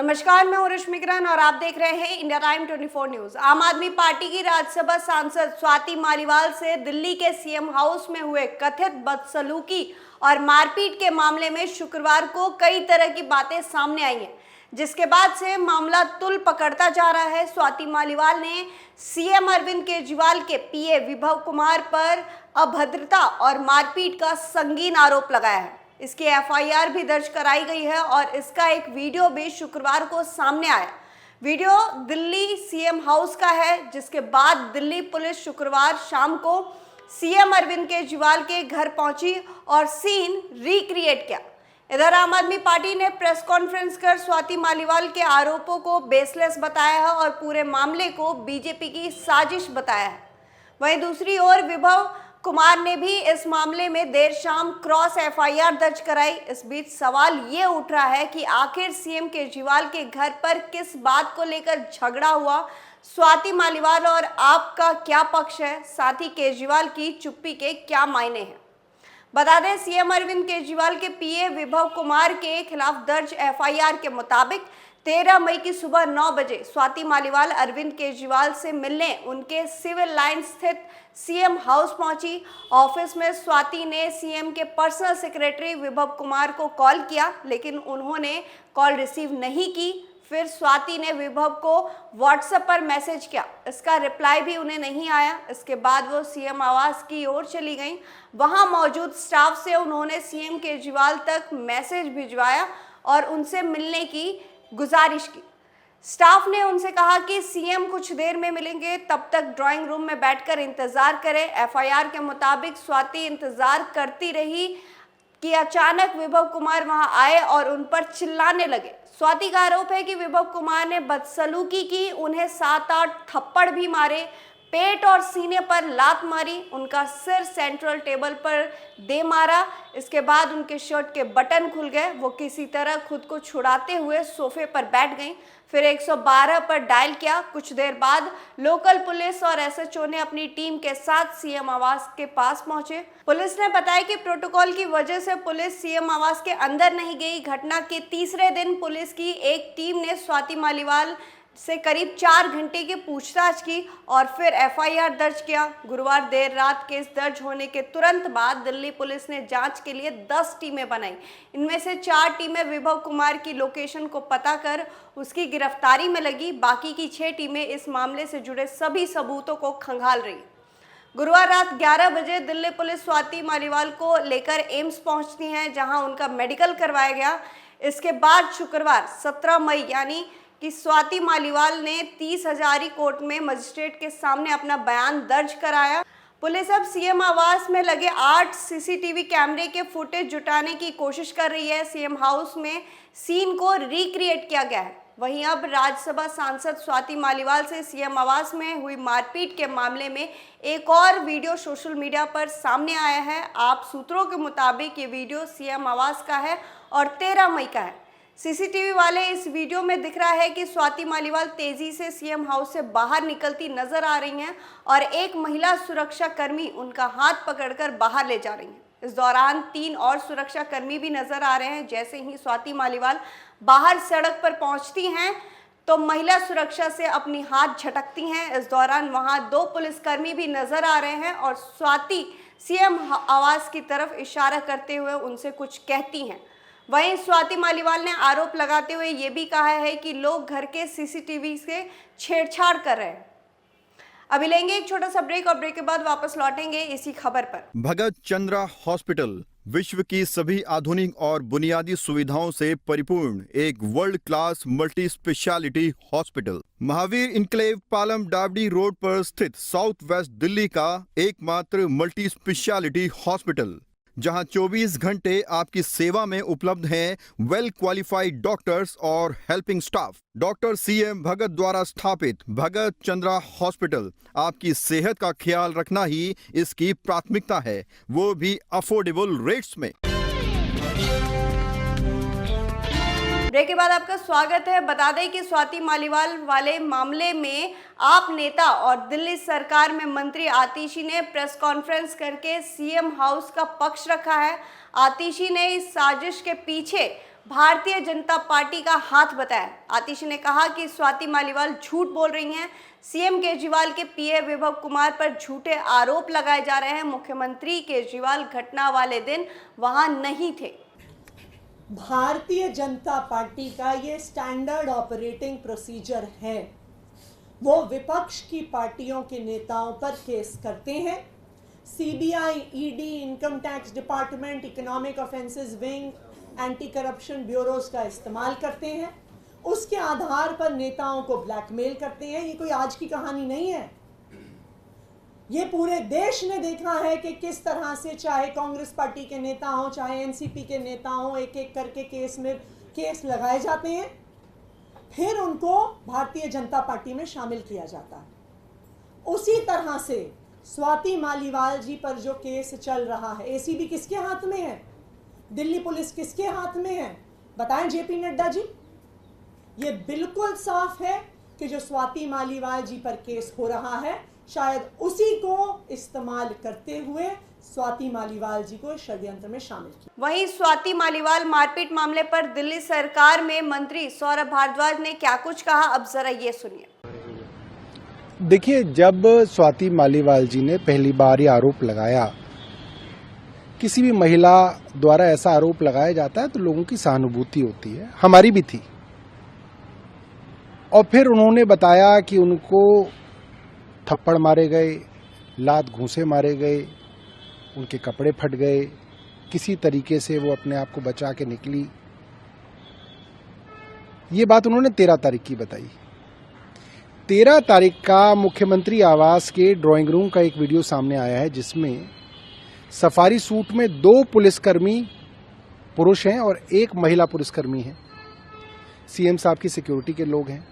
नमस्कार, मैं हूं रश्मि किरण और आप देख रहे हैं इंडिया टाइम 24 न्यूज। आम आदमी पार्टी की राज्यसभा सांसद स्वाति मालीवाल से दिल्ली के सीएम हाउस में हुए कथित बदसलूकी और मारपीट के मामले में शुक्रवार को कई तरह की बातें सामने आई हैं, जिसके बाद से मामला तुल पकड़ता जा रहा है। स्वाति मालीवाल ने सीएम अरविंद केजरीवाल के पीए विभव कुमार पर अभद्रता और मारपीट का संगीन आरोप लगाया है। इसकी एफआईआर भी दर्ज कराई गई है और इसका एक वीडियो भी शुक्रवार को सामने आया। वीडियो दिल्ली सीएम हाउस का है, जिसके बाद दिल्ली पुलिस शुक्रवार शाम को सीएम अरविंद केजरीवाल के घर पहुंची और सीन रिक्रिएट किया। इधर आम आदमी पार्टी ने प्रेस कॉन्फ्रेंस कर स्वाति मालीवाल के आरोपों को बेसलेस बताया है और पूरे मामले को बीजेपी की साजिश बताया है। वहीं दूसरी ओर विभव कुमार ने भी इस मामले में देर शाम क्रॉस एफआईआर दर्ज कराई। इस बीच सवाल ये उठ रहा है कि आखिर सीएम केजरीवाल के घर पर किस बात को लेकर झगड़ा हुआ, स्वाति मालीवाल और आपका क्या पक्ष है, साथ ही केजरीवाल की चुप्पी के क्या मायने हैं। बता दें, सीएम अरविंद केजरीवाल के पीए विभव कुमार के खिलाफ दर्ज एफआईआर के मुताबिक 13 मई की सुबह 9 बजे स्वाति मालीवाल अरविंद केजरीवाल से मिलने उनके सिविल लाइन स्थित सीएम हाउस पहुंची। ऑफिस में स्वाति ने सीएम के पर्सनल सेक्रेटरी विभव कुमार को कॉल किया, लेकिन उन्होंने कॉल रिसीव नहीं की। फिर स्वाति ने विभव को व्हाट्सएप पर मैसेज किया, इसका रिप्लाई भी उन्हें नहीं आया। इसके बाद वो सीएम आवास की ओर चली गई। वहां मौजूद स्टाफ से उन्होंने सीएम केजरीवाल तक मैसेज भिजवाया और उनसे मिलने की गुजारिश की। स्टाफ ने उनसे कहा कि सीएम कुछ देर में मिलेंगे, तब तक ड्राइंग रूम में बैठकर इंतजार करें। एफआईआर के मुताबिक स्वाति इंतजार करती रही कि अचानक विभव कुमार वहां आए और उन पर चिल्लाने लगे। स्वाति का आरोप है कि विभव कुमार ने बदसलूकी की, उन्हें 7-8 थप्पड़ भी मारे, पेट और सीने पर लात मारी, उनका सिर सेंट्रल टेबल पर दे मारा। इसके बाद उनके शर्ट के बटन खुल गए। वो किसी तरह खुद को छुड़ाते हुए सोफे पर बैठ गईं। फिर 112 पर डायल किया। कुछ देर बाद लोकल पुलिस और एसएचओ ने अपनी टीम के साथ सीएम आवास के पास पहुंचे। पुलिस ने बताया कि प्रोटोकॉल की वजह से पुलिस सीएम आवास के अंदर नहीं गई। घटना के तीसरे दिन पुलिस की एक टीम ने स्वाति मालीवाल से करीब 4 घंटे की पूछताछ की और फिर एफआईआर दर्ज किया। गुरुवार देर रात केस दर्ज होने के तुरंत बाद दिल्ली पुलिस ने जांच के लिए 10 टीमें बनाई। इनमें से 4 टीमें विभव कुमार की लोकेशन को पता कर उसकी गिरफ्तारी में लगी। बाकी की 6 टीमें इस मामले से जुड़े सभी सबूतों को खंगाल रही। गुरुवार रात 11 बजे दिल्ली पुलिस स्वाति मालीवाल को लेकर एम्स पहुंचती है, जहां उनका मेडिकल करवाया गया। इसके बाद शुक्रवार 17 मई यानी कि स्वाति मालीवाल ने 30 हजारी कोर्ट में मजिस्ट्रेट के सामने अपना बयान दर्ज कराया। पुलिस अब सीएम आवास में लगे 8 सीसीटीवी कैमरे के फुटेज जुटाने की कोशिश कर रही है। सीएम हाउस में सीन को रिक्रिएट किया गया है। वहीं अब राज्यसभा सांसद स्वाति मालीवाल से सीएम आवास में हुई मारपीट के मामले में एक और वीडियो सोशल मीडिया पर सामने आया है। आप सूत्रों के मुताबिक ये वीडियो सीएम आवास का है और 13 मई का है। सीसीटीवी वाले इस वीडियो में दिख रहा है कि स्वाति मालीवाल तेजी से सीएम हाउस से बाहर निकलती नजर आ रही हैं और एक महिला सुरक्षा कर्मी उनका हाथ पकड़कर बाहर ले जा रही हैं। इस दौरान 3 और सुरक्षा कर्मी भी नजर आ रहे हैं। जैसे ही स्वाति मालीवाल बाहर सड़क पर पहुंचती हैं तो महिला सुरक्षा से अपनी हाथ झटकती हैं। इस दौरान वहां 2 पुलिसकर्मी भी नजर आ रहे हैं और स्वाति सीएम आवास की तरफ इशारा करते हुए उनसे कुछ कहती हैं। वहीं स्वाति मालीवाल ने आरोप लगाते हुए ये भी कहा है कि लोग घर के सीसीटीवी से छेड़छाड़ कर रहे हैं। अभी लेंगे एक छोटा सा ब्रेक और ब्रेक के बाद वापस लौटेंगे इसी खबर पर। भगत चंद्रा हॉस्पिटल विश्व की सभी आधुनिक और बुनियादी सुविधाओं से परिपूर्ण एक world class multi speciality hospital, Mahavir enclave Palam डावडी रोड पर स्थित साउथ वेस्ट दिल्ली का एकमात्र मल्टी स्पेशलिटी हॉस्पिटल, जहां 24 घंटे आपकी सेवा में उपलब्ध हैं वेल क्वालिफाइड डॉक्टर्स और हेल्पिंग स्टाफ। डॉक्टर सीएम भगत द्वारा स्थापित भगत चंद्रा हॉस्पिटल आपकी सेहत का ख्याल रखना ही इसकी प्राथमिकता है, वो भी अफोर्डेबल रेट्स में। ब्रेक के बाद आपका स्वागत है। बता दें कि स्वाति मालीवाल वाले मामले में आप नेता और दिल्ली सरकार में मंत्री आतिशी ने प्रेस कॉन्फ्रेंस करके सीएम हाउस का पक्ष रखा है। आतिशी ने इस साजिश के पीछे भारतीय जनता पार्टी का हाथ बताया। आतिशी ने कहा कि स्वाति मालीवाल झूठ बोल रही हैं। सीएम केजरीवाल के पीए विभव कुमार पर झूठे आरोप लगाए जा रहे हैं। मुख्यमंत्री केजरीवाल घटना वाले दिन वहां नहीं थे। भारतीय जनता पार्टी का ये स्टैंडर्ड ऑपरेटिंग प्रोसीजर है। वो विपक्ष की पार्टियों के नेताओं पर केस करते हैं। CBI, ED, income tax department, economic offences wing, anti corruption bureaus का इस्तेमाल करते हैं। उसके आधार पर नेताओं को ब्लैकमेल करते हैं। ये कोई आज की कहानी नहीं है। ये पूरे देश ने देखा है कि किस तरह से चाहे कांग्रेस पार्टी के नेता हों, चाहे एनसीपी के नेता हों, एक एक करके केस लगाए जाते हैं, फिर उनको भारतीय जनता पार्टी में शामिल किया जाता है। उसी तरह से स्वाति मालीवाल जी पर जो केस चल रहा है, एसीबी किसके हाथ में है, दिल्ली पुलिस किसके हाथ में है, बताएं जेपी नड्डा जी। ये बिल्कुल साफ है कि जो स्वाति मालीवाल जी पर केस हो रहा है, शायद उसी को इस्तेमाल करते हुए स्वाति मालीवाल जी को षड्यंत्र में शामिल किया। वहीं स्वाति मालीवाल मारपीट मामले पर दिल्ली सरकार में मंत्री सौरभ भारद्वाज ने क्या कुछ कहा, अब जरा ये सुनिए। देखिए, जब स्वाति मालीवाल जी ने पहली बार ये आरोप लगाया, किसी भी महिला द्वारा ऐसा आरोप लगाया जाता है तो लोगों की सहानुभूति होती है, हमारी भी थी। और फिर उन्होंने बताया कि उनको थप्पड़ मारे गए, लात घूंसे मारे गए, उनके कपड़े फट गए, किसी तरीके से वो अपने आप को बचा के निकली। ये बात उन्होंने 13 तारीख की बताई। 13 तारीख का मुख्यमंत्री आवास के ड्राइंग रूम का एक वीडियो सामने आया है, जिसमें सफारी सूट में 2 पुलिसकर्मी पुरुष हैं और 1 महिला पुलिसकर्मी है। सीएम साहब की सिक्योरिटी के लोग हैं।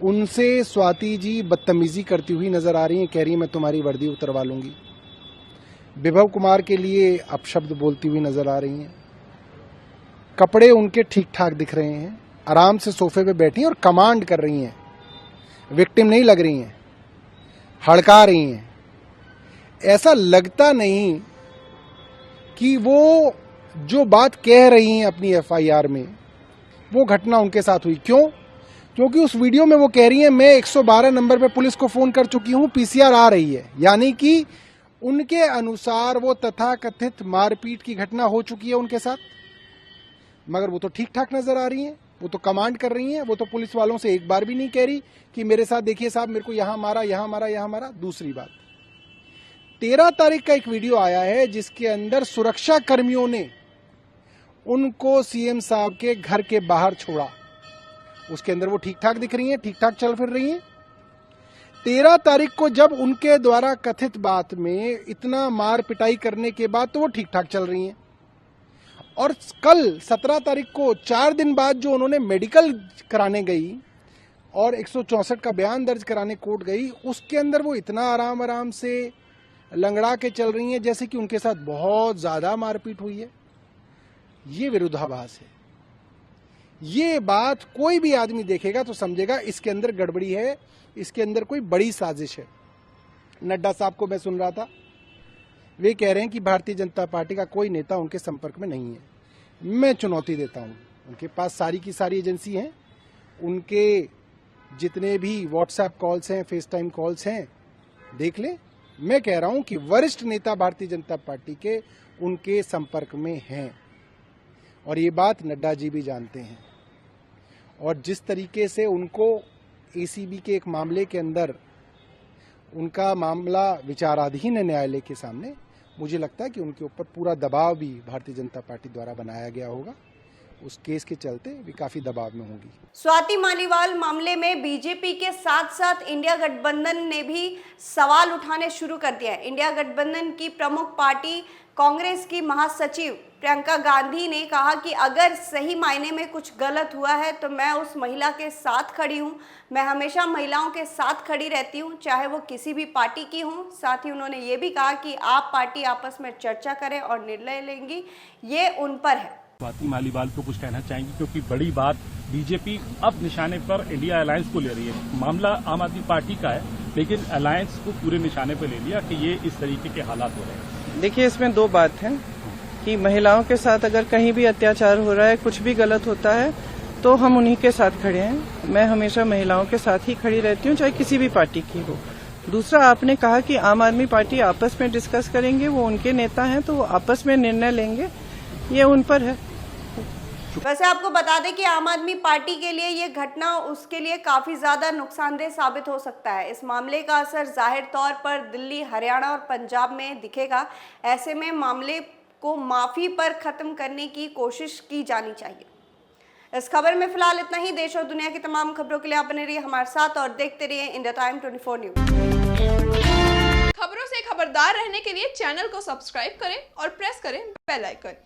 उनसे स्वाति जी बदतमीजी करती हुई नजर आ रही हैं, कह रही हैं मैं तुम्हारी वर्दी उतरवा लूंगी। विभव कुमार के लिए अपशब्द बोलती हुई नजर आ रही हैं। कपड़े उनके ठीक ठाक दिख रहे हैं, आराम से सोफे पे बैठी हैं और कमांड कर रही हैं, विक्टिम नहीं लग रही हैं, हड़का रही हैं। ऐसा लगता नहीं कि वो जो बात कह रही हैं अपनी एफआईआर में, वो घटना उनके साथ हुई। क्यों? क्योंकि उस वीडियो में वो कह रही हैं मैं 112 नंबर पे पुलिस को फोन कर चुकी हूं, पीसीआर आ रही है। यानी कि उनके अनुसार वो तथाकथित मारपीट की घटना हो चुकी है उनके साथ, मगर वो तो ठीक ठाक नजर आ रही हैं, वो तो कमांड कर रही हैं, वो तो पुलिस वालों से एक बार भी नहीं कह रही कि मेरे साथ देखिए साहब मेरे को यहां मारा, यहां मारा, यहां मारा। दूसरी बात, 13 तारीख का एक वीडियो आया है जिसके अंदर सुरक्षा कर्मियों ने उनको सीएम साहब के घर के बाहर छोड़ा। उसके अंदर वो ठीक ठाक दिख रही हैं, ठीक ठाक चल फिर रही हैं। 13 तारीख को जब उनके द्वारा कथित बात में इतना मार पिटाई करने के बाद तो वो ठीक ठाक चल रही हैं। और कल 17 तारीख को 4 दिन बाद जो उन्होंने मेडिकल कराने गई और 164 का बयान दर्ज कराने कोर्ट गई, उसके अंदर वो इतना आराम आराम से लंगड़ा के चल रही हैं जैसे कि उनके साथ बहुत ज्यादा मारपीट हुई है। ये विरोधाभास है। ये बात कोई भी आदमी देखेगा तो समझेगा इसके अंदर गड़बड़ी है, इसके अंदर कोई बड़ी साजिश है। नड्डा साहब को मैं सुन रहा था, वे कह रहे हैं कि भारतीय जनता पार्टी का कोई नेता उनके संपर्क में नहीं है। मैं चुनौती देता हूं, उनके पास सारी की सारी एजेंसी हैं, उनके जितने भी व्हाट्सएप कॉल्स हैं, फेस टाइम कॉल्स हैं, देख लें। मैं कह रहा हूं कि वरिष्ठ नेता भारतीय जनता पार्टी के उनके संपर्क में हैं और ये बात नड्डा जी भी जानते हैं। और जिस तरीके से उनको एसीबी के एक मामले के अंदर उनका मामला विचाराधीन है न्यायालय के सामने, मुझे लगता है कि उनके ऊपर पूरा दबाव भी भारतीय जनता पार्टी द्वारा बनाया गया होगा। उस केस के चलते भी काफी दबाव में होंगी। स्वाति मालीवाल मामले में बीजेपी के साथ साथ इंडिया गठबंधन ने भी सवाल उठाने शुरू कर दिया है। इंडिया गठबंधन की प्रमुख पार्टी कांग्रेस की महासचिव प्रियंका गांधी ने कहा कि अगर सही मायने में कुछ गलत हुआ है तो मैं उस महिला के साथ खड़ी हूं। मैं हमेशा महिलाओं के साथ खड़ी रहती हूं, चाहे वो किसी भी पार्टी की हूं। साथ ही उन्होंने ये भी कहा कि आप पार्टी आपस में चर्चा करें और निर्णय लेंगी, ये उन पर है। स्वाति मालीवाल को कुछ कहना चाहेंगी, क्योंकि बड़ी बात बीजेपी अब निशाने पर इंडिया अलायंस को ले रही है। मामला आम आदमी पार्टी का है, लेकिन अलायंस को पूरे निशाने पर ले लिया कि ये इस तरीके के हालात हो रहे हैं। देखिए, इसमें 2 बात है। कि महिलाओं के साथ अगर कहीं भी अत्याचार हो रहा है, कुछ भी गलत होता है, तो हम उन्हीं के साथ खड़े हैं। मैं हमेशा महिलाओं के साथ ही खड़ी रहती हूँ, चाहे किसी भी पार्टी की हो। दूसरा, आपने कहा कि आम आदमी पार्टी आपस में डिस्कस करेंगे, वो उनके नेता हैं तो वो आपस में निर्णय लेंगे, ये उन पर है। वैसे आपको बता दें कि आम आदमी पार्टी के लिए ये घटना उसके लिए काफी ज्यादा नुकसानदेह साबित हो सकता है। इस मामले का असर जाहिर तौर पर दिल्ली, हरियाणा और पंजाब में दिखेगा। ऐसे में मामले को माफी पर खत्म करने की कोशिश की जानी चाहिए। इस खबर में फिलहाल इतना ही। देश और दुनिया की तमाम खबरों के लिए आप बने रहिए हमारे साथ और देखते रहिए इंडिया टाइम 24 न्यूज। खबरों से खबरदार रहने के लिए चैनल को सब्सक्राइब करें और प्रेस करें बेल आइकन।